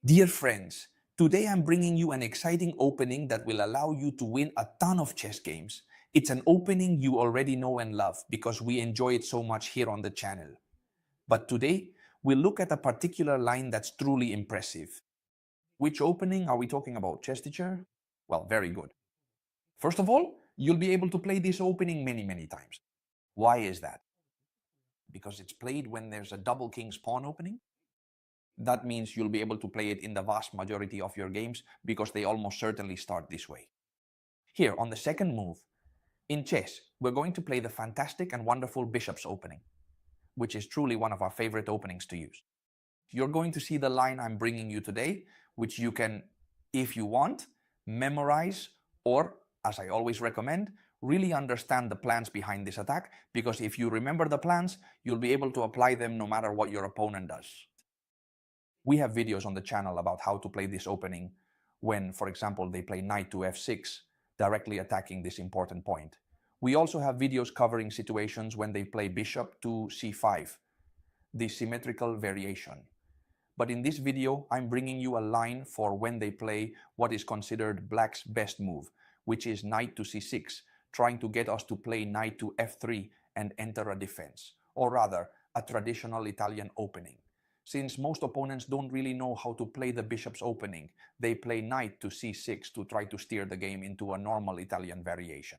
Dear friends, today I'm bringing you an exciting opening that will allow you to win a ton of chess games. It's an opening you already know and love because we enjoy it so much here on the channel. But today, we'll look at a particular line that's truly impressive. Which opening are we talking about, Chessteacher? Well, very good. First of all, you'll be able to play this opening many times. Why is that? Because it's played when there's a double king's pawn opening. That means you'll be able to play it in the vast majority of your games because they almost certainly start this way. Here, on the second move, in chess, we're going to play the fantastic and wonderful bishop's opening, which is truly one of our favorite openings to use. You're going to see the line I'm bringing you today, which you can, if you want, memorize, or, as I always recommend, really understand the plans behind this attack, because if you remember the plans, you'll be able to apply them no matter what your opponent does. We have videos on the channel about how to play this opening when, for example, they play knight to f6, directly attacking this important point. We also have videos covering situations when they play bishop to c5, the symmetrical variation. But in this video, I'm bringing you a line for when they play what is considered black's best move, which is knight to c6, trying to get us to play knight to f3 and enter a defense, or rather, a traditional Italian opening. Since most opponents don't really know how to play the bishop's opening, they play knight to c6 to try to steer the game into a normal Italian variation.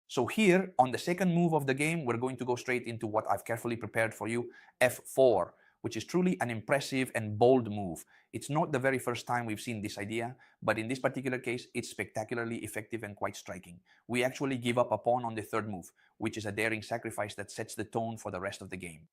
So here, on the second move of the game, we're going to go straight into what I've carefully prepared for you, f4, which is truly an impressive and bold move. It's not the very first time we've seen this idea, but in this particular case, it's spectacularly effective and quite striking. We actually give up a pawn on the third move, which is a daring sacrifice that sets the tone for the rest of the game.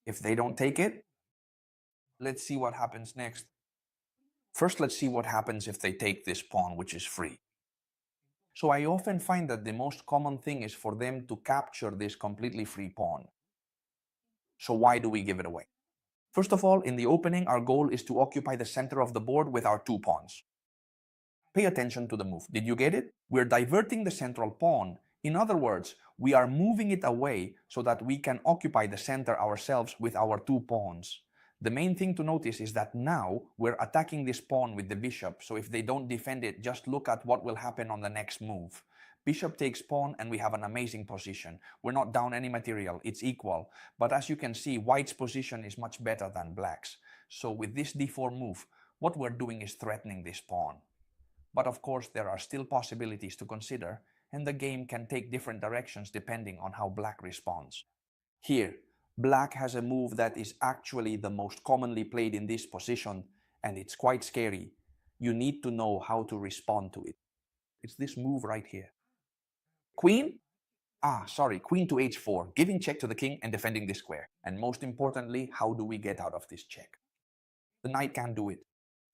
If they don't take it, let's see what happens next. First, let's see what happens if they take this pawn, which is free. So I often find that the most common thing is for them to capture this completely free pawn. So why do we give it away? First of all, in the opening, our goal is to occupy the center of the board with our two pawns. Pay attention to the move. Did you get it? We're diverting the central pawn. In other words, we are moving it away so that we can occupy the center ourselves with our two pawns. The main thing to notice is that now we're attacking this pawn with the bishop, so if they don't defend it, just look at what will happen on the next move. Bishop takes pawn and we have an amazing position. We're not down any material, it's equal. But as you can see, white's position is much better than black's. So with this d4 move, what we're doing is threatening this pawn. But of course, there are still possibilities to consider, and the game can take different directions depending on how black responds. Here, black has a move that is actually the most commonly played in this position, and it's quite scary. You need to know how to respond to it. It's this move right here. Queen to h4, giving check to the king and defending this square. And most importantly, how do we get out of this check? The knight can't do it.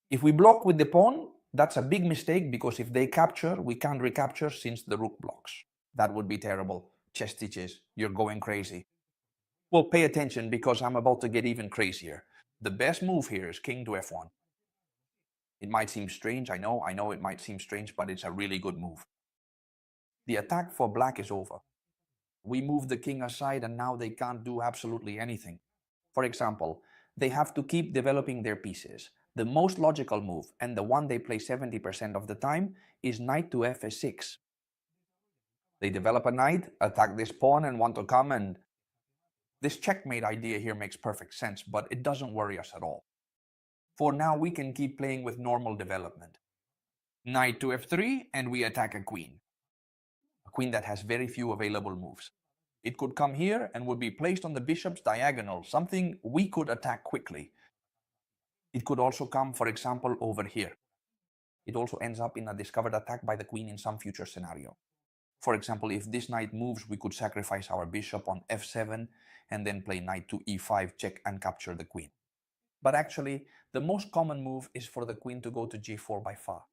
If we block with the pawn, that's a big mistake, because if they capture, we can't recapture since the rook blocks. That would be terrible. Chess teaches, you're going crazy. Well, pay attention, because I'm about to get even crazier. The best move here is king to f1. It might seem strange, I know it might seem strange, but it's a really good move. The attack for black is over. We move the king aside and now they can't do absolutely anything. For example, they have to keep developing their pieces. The most logical move, and the one they play 70% of the time, is knight to f6. They develop a knight, attack this pawn and want to come, and this checkmate idea here makes perfect sense, but it doesn't worry us at all. For now, we can keep playing with normal development. Knight to f3 and we attack a queen. A queen that has very few available moves. It could come here and would be placed on the bishop's diagonal, something we could attack quickly. It could also come, for example, over here. It also ends up in a discovered attack by the queen in some future scenario. For example, if this knight moves, we could sacrifice our bishop on f7 and then play knight to e5, check and capture the queen. But actually, the most common move is for the queen to go to g4 by far,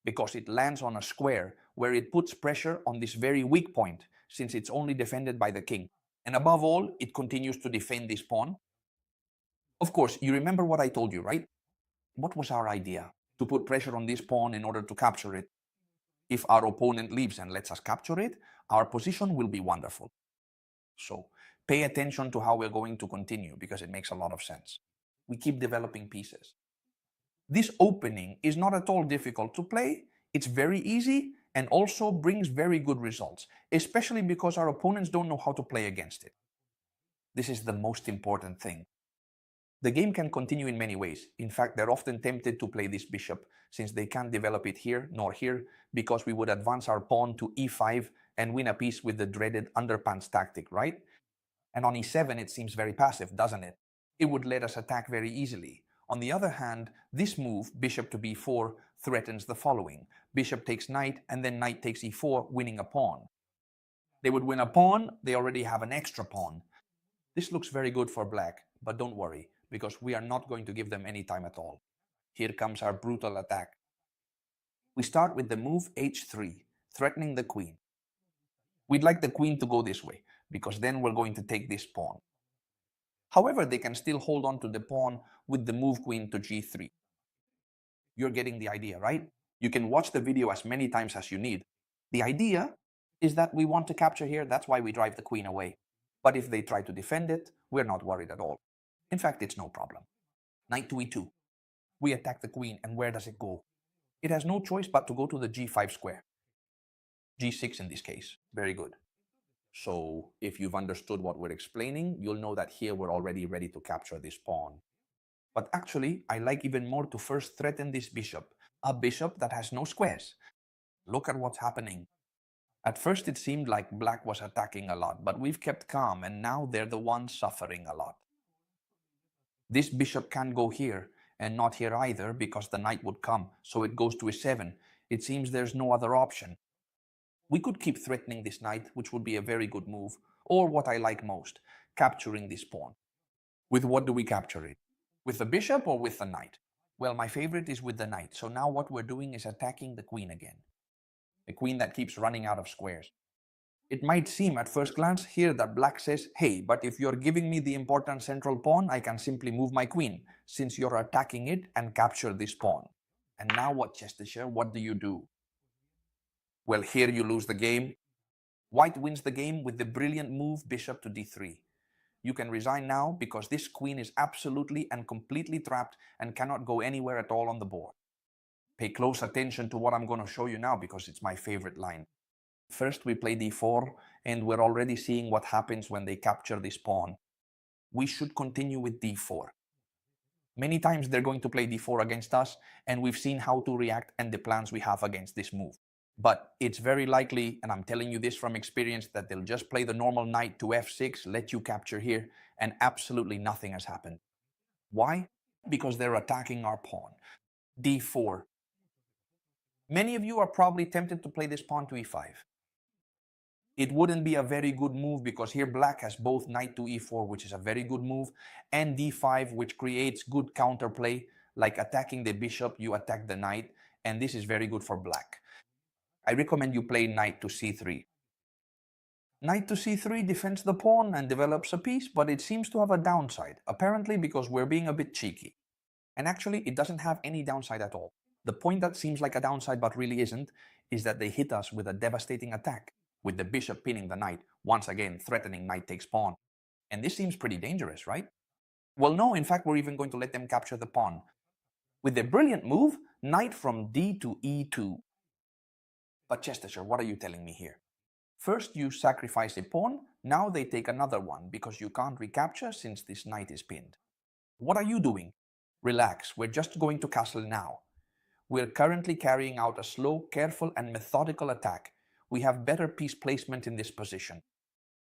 because it lands on a square where it puts pressure on this very weak point, since it's only defended by the king. And above all, it continues to defend this pawn. Of course, you remember what I told you, right? What was our idea? To put pressure on this pawn in order to capture it. If our opponent leaves and lets us capture it, our position will be wonderful. So pay attention to how we're going to continue, because it makes a lot of sense. We keep developing pieces. This opening is not at all difficult to play, it's very easy and also brings very good results, especially because our opponents don't know how to play against it. This is the most important thing. The game can continue in many ways. In fact, they're often tempted to play this bishop since they can't develop it here nor here because we would advance our pawn to e5 and win a piece with the dreaded underpants tactic, right? And on e7 it seems very passive, doesn't it? It would let us attack very easily. On the other hand, this move, bishop to b4, threatens the following. Bishop takes knight and then knight takes e4, winning a pawn. They would win a pawn, they already have an extra pawn. This looks very good for black, but don't worry, because we are not going to give them any time at all. Here comes our brutal attack. We start with the move h3, threatening the queen. We'd like the queen to go this way, because then we're going to take this pawn. However, they can still hold on to the pawn with the move queen to g3. You're getting the idea, right? You can watch the video as many times as you need. The idea is that we want to capture here, that's why we drive the queen away. But if they try to defend it, we're not worried at all. In fact, it's no problem. Knight to e2. We attack the queen, and where does it go? It has no choice but to go to the g5 square. g6 in this case. Very good. So if you've understood what we're explaining, you'll know that here we're already ready to capture this pawn. But actually, I like even more to first threaten this bishop, a bishop that has no squares. Look at what's happening. At first it seemed like black was attacking a lot, but we've kept calm and now they're the ones suffering a lot. This bishop can't go here, and not here either because the knight would come, so it goes to e7. It seems there's no other option. We could keep threatening this knight, which would be a very good move, or what I like most, capturing this pawn. With what do we capture it? With the bishop or with the knight? Well, my favorite is with the knight, so now what we're doing is attacking the queen again. A queen that keeps running out of squares. It might seem at first glance here that black says, hey, but if you're giving me the important central pawn, I can simply move my queen, since you're attacking it and capture this pawn. And now what, Chessteacher? What do you do? Well, here you lose the game. White wins the game with the brilliant move bishop to d3. You can resign now because this queen is absolutely and completely trapped and cannot go anywhere at all on the board. Pay close attention to what I'm going to show you now because it's my favorite line. First we play d4 and we're already seeing what happens when they capture this pawn. We should continue with d4. Many times they're going to play d4 against us and we've seen how to react and the plans we have against this move. But it's very likely, and I'm telling you this from experience, that they'll just play the normal knight to f6, let you capture here, and absolutely nothing has happened. Why? Because they're attacking our pawn. d4. Many of you are probably tempted to play this pawn to e5. It wouldn't be a very good move because here black has both knight to e4, which is a very good move, and d5, which creates good counterplay, like attacking the bishop, you attack the knight, and this is very good for black. I recommend you play knight to c3. Knight to c3 defends the pawn and develops a piece, but it seems to have a downside, apparently because we're being a bit cheeky. And actually, it doesn't have any downside at all. The point that seems like a downside but really isn't, is that they hit us with a devastating attack, with the bishop pinning the knight, once again threatening knight takes pawn. And this seems pretty dangerous, right? Well, no, in fact, we're even going to let them capture the pawn. With their brilliant move, knight from d to e2. But Chessteacher, what are you telling me here? First you sacrifice a pawn, now they take another one because you can't recapture since this knight is pinned. What are you doing? Relax, we're just going to castle now. We're currently carrying out a slow, careful and methodical attack. We have better piece placement in this position.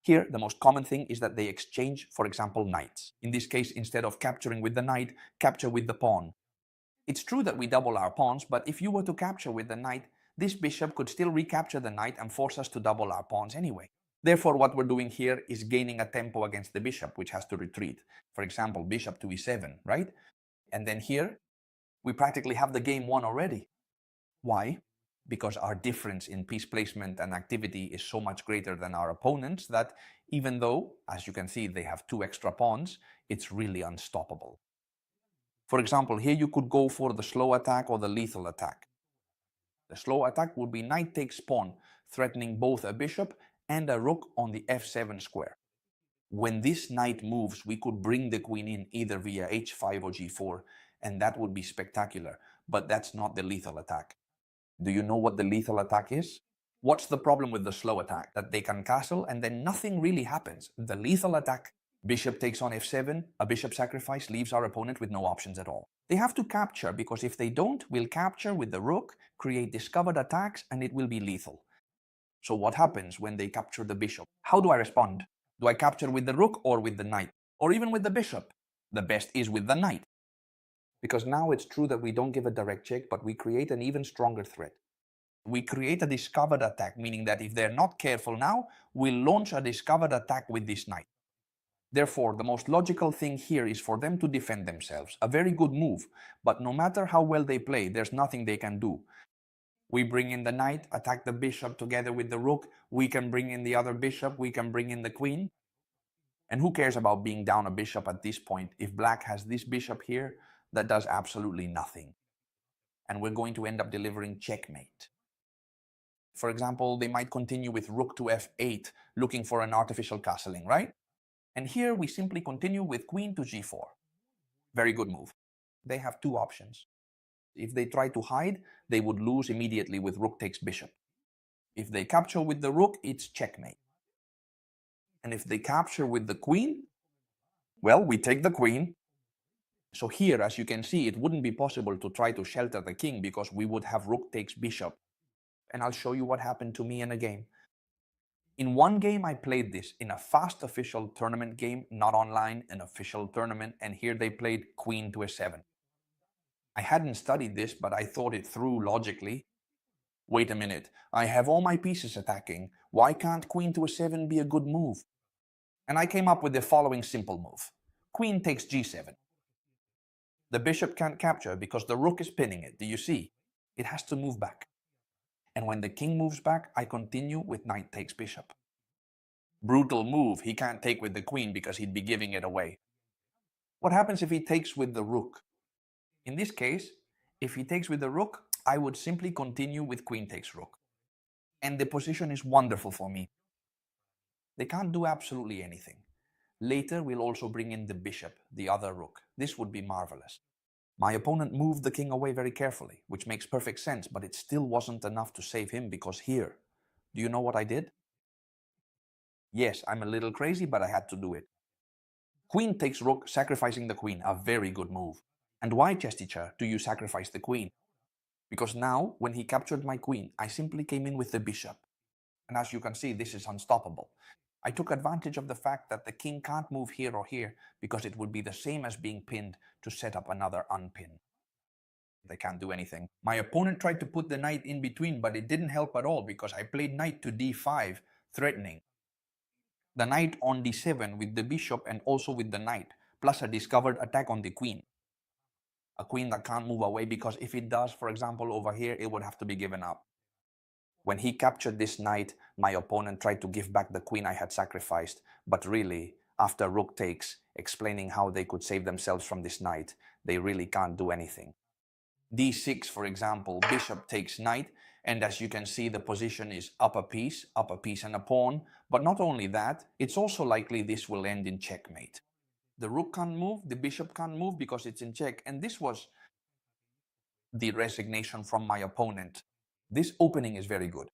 Here, the most common thing is that they exchange, for example, knights. In this case, instead of capturing with the knight, capture with the pawn. It's true that we double our pawns, but if you were to capture with the knight, this bishop could still recapture the knight and force us to double our pawns anyway. Therefore, what we're doing here is gaining a tempo against the bishop, which has to retreat. For example, bishop to e7, right? And then here, we practically have the game won already. Why? Because our difference in piece placement and activity is so much greater than our opponents that even though, as you can see, they have 2 extra pawns, it's really unstoppable. For example, here you could go for the slow attack or the lethal attack. The slow attack would be knight takes pawn, threatening both a bishop and a rook on the f7 square. When this knight moves, we could bring the queen in either via h5 or g4, and that would be spectacular. But that's not the lethal attack. Do you know what the lethal attack is? What's the problem with the slow attack? That they can castle and then nothing really happens. The lethal attack, bishop takes on f7, a bishop sacrifice leaves our opponent with no options at all. They have to capture, because if they don't, we'll capture with the rook, create discovered attacks, and it will be lethal. So what happens when they capture the bishop? How do I respond? Do I capture with the rook or with the knight? Or even with the bishop? The best is with the knight. Because now it's true that we don't give a direct check, but we create an even stronger threat. We create a discovered attack, meaning that if they're not careful now, we'll launch a discovered attack with this knight. Therefore, the most logical thing here is for them to defend themselves. A very good move, but no matter how well they play, there's nothing they can do. We bring in the knight, attack the bishop together with the rook. We can bring in the other bishop. We can bring in the queen. And who cares about being down a bishop at this point? If black has this bishop here, that does absolutely nothing. And we're going to end up delivering checkmate. For example, they might continue with rook to f8, looking for an artificial castling, right? And here we simply continue with queen to g4. Very good move. They have two options. If they try to hide, they would lose immediately with rook takes bishop. If they capture with the rook, it's checkmate. And if they capture with the queen, well, we take the queen. So here, as you can see, it wouldn't be possible to try to shelter the king because we would have rook takes bishop. And I'll show you what happened to me in a game. In one game, I played this in a fast official tournament game, not online, an official tournament, and here they played queen to a7. I hadn't studied this, but I thought it through logically. Wait a minute, I have all my pieces attacking. Why can't queen to a7 be a good move? And I came up with the following simple move. Queen takes g7. The bishop can't capture because the rook is pinning it. Do you see? It has to move back. And when the king moves back, I continue with knight takes bishop. Brutal move. He can't take with the queen because he'd be giving it away. What happens if he takes with the rook? In this case, if he takes with the rook, I would simply continue with queen takes rook. And the position is wonderful for me. They can't do absolutely anything. Later, we'll also bring in the bishop, the other rook. This would be marvelous. My opponent moved the king away very carefully, which makes perfect sense, but it still wasn't enough to save him because here, do you know what I did? Yes, I'm a little crazy, but I had to do it. Queen takes rook, sacrificing the queen, a very good move. And why, Chessteacher, do you sacrifice the queen? Because now, when he captured my queen, I simply came in with the bishop. And as you can see, this is unstoppable. I took advantage of the fact that the king can't move here or here because it would be the same as being pinned to set up another unpin. They can't do anything. My opponent tried to put the knight in between, but it didn't help at all because I played knight to d5, threatening. The knight on d7 with the bishop and also with the knight, plus a discovered attack on the queen. A queen that can't move away because if it does, for example, over here, it would have to be given up. When he captured this knight, my opponent tried to give back the queen I had sacrificed, but really, after rook takes, explaining how they could save themselves from this knight, they really can't do anything. d6, for example, bishop takes knight, and as you can see, the position is up a piece and a pawn, but not only that, it's also likely this will end in checkmate. The rook can't move, the bishop can't move because it's in check, and this was the resignation from my opponent. This opening is very good.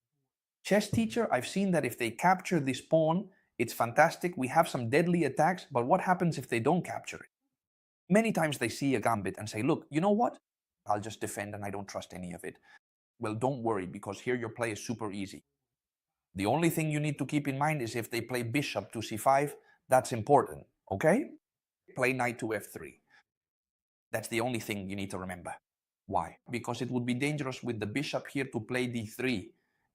Chessteacher, I've seen that if they capture this pawn, it's fantastic. We have some deadly attacks, but what happens if they don't capture it? Many times they see a gambit and say, look, you know what? I'll just defend and I don't trust any of it. Well, don't worry, because here your play is super easy. The only thing you need to keep in mind is if they play bishop to c5, that's important, okay? Play knight to f3. That's the only thing you need to remember. Why? Because it would be dangerous with the bishop here to play d3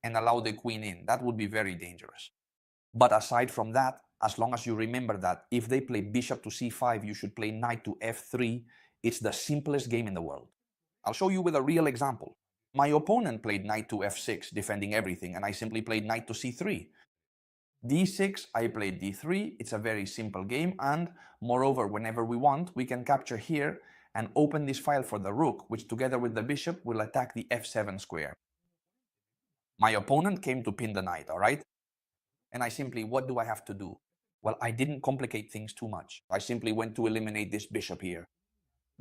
and allow the queen in. That would be very dangerous. But aside from that, as long as you remember that if they play bishop to c5, you should play knight to f3. It's the simplest game in the world. I'll show you with a real example. My opponent played knight to f6, defending everything, and I simply played knight to c3. d6, I played d3. It's a very simple game, and moreover, whenever we want, we can capture here and open this file for the rook, which together with the bishop will attack the f7 square. My opponent came to pin the knight, all right? And I simply, what do I have to do? Well, I didn't complicate things too much. I simply went to eliminate this bishop here.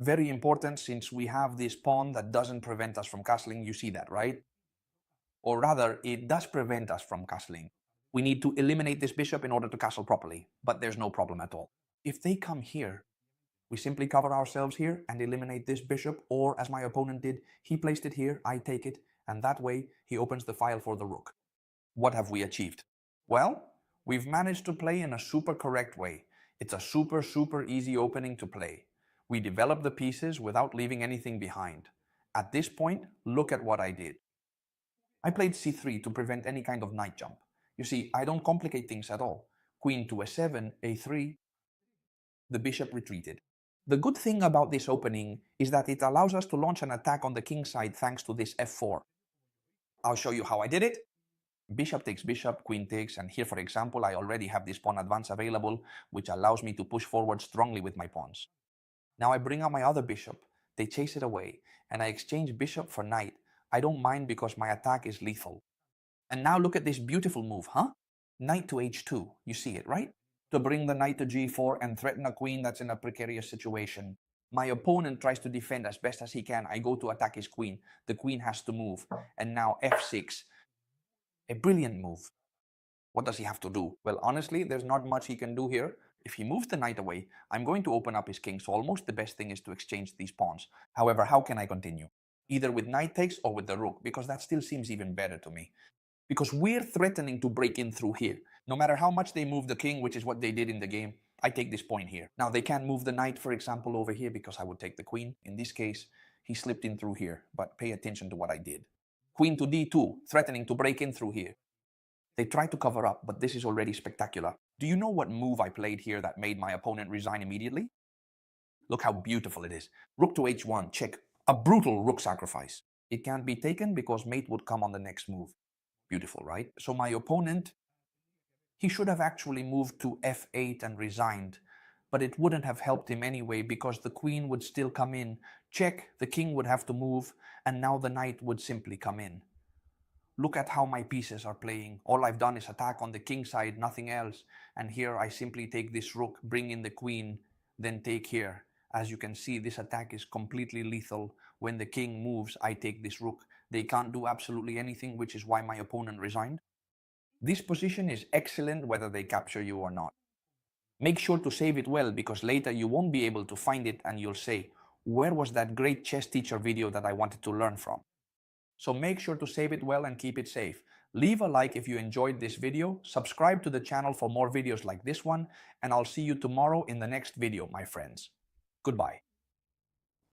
Very important since we have this pawn that doesn't prevent us from castling. You see that, right? Or rather, it does prevent us from castling. We need to eliminate this bishop in order to castle properly, but there's no problem at all. If they come here, we simply cover ourselves here and eliminate this bishop, or as my opponent did, he placed it here, I take it, and that way he opens the file for the rook. What have we achieved? Well, we've managed to play in a super correct way. It's a super easy opening to play. We develop the pieces without leaving anything behind. At this point, look at what I did. I played c3 to prevent any kind of knight jump. You see, I don't complicate things at all. Queen to a7, a3, the bishop retreated. The good thing about this opening is that it allows us to launch an attack on the king side thanks to this f4. I'll show you how I did it. Bishop takes bishop, queen takes, and here, for example, I already have this pawn advance available, which allows me to push forward strongly with my pawns. Now I bring out my other bishop, they chase it away, and I exchange bishop for knight. I don't mind because my attack is lethal. And now look at this beautiful move, huh? Knight to h2, you see it, right? To bring the knight to g4 and threaten a queen that's in a precarious situation. My opponent tries to defend as best as he can. I go to attack his queen. The queen has to move. And now f6. A brilliant move. What does he have to do? Well, honestly, there's not much he can do here. If he moves the knight away, I'm going to open up his king, so almost the best thing is to exchange these pawns. However, how can I continue? Either with knight takes or with the rook, because that still seems even better to me. Because we're threatening to break in through here. No matter how much they move the king, which is what they did in the game, I take this point here. Now, they can't move the knight, for example, over here because I would take the queen. In this case, he slipped in through here, but pay attention to what I did. Queen to d2, threatening to break in through here. They tried to cover up, but this is already spectacular. Do you know what move I played here that made my opponent resign immediately? Look how beautiful it is. Rook to h1, check. A brutal rook sacrifice. It can't be taken because mate would come on the next move. Beautiful, right? So my opponent, he should have actually moved to f8 and resigned, but it wouldn't have helped him anyway because the queen would still come in. Check, the king would have to move, and now the knight would simply come in. Look at how my pieces are playing. All I've done is attack on the king side, nothing else. And here I simply take this rook, bring in the queen, then take here. As you can see, this attack is completely lethal. When the king moves, I take this rook. They can't do absolutely anything, which is why my opponent resigned. This position is excellent whether they capture you or not. Make sure to save it well because later you won't be able to find it and you'll say, where was that great chess teacher video that I wanted to learn from? So make sure to save it well and keep it safe. Leave a like if you enjoyed this video, subscribe to the channel for more videos like this one, and I'll see you tomorrow in the next video, my friends. Goodbye.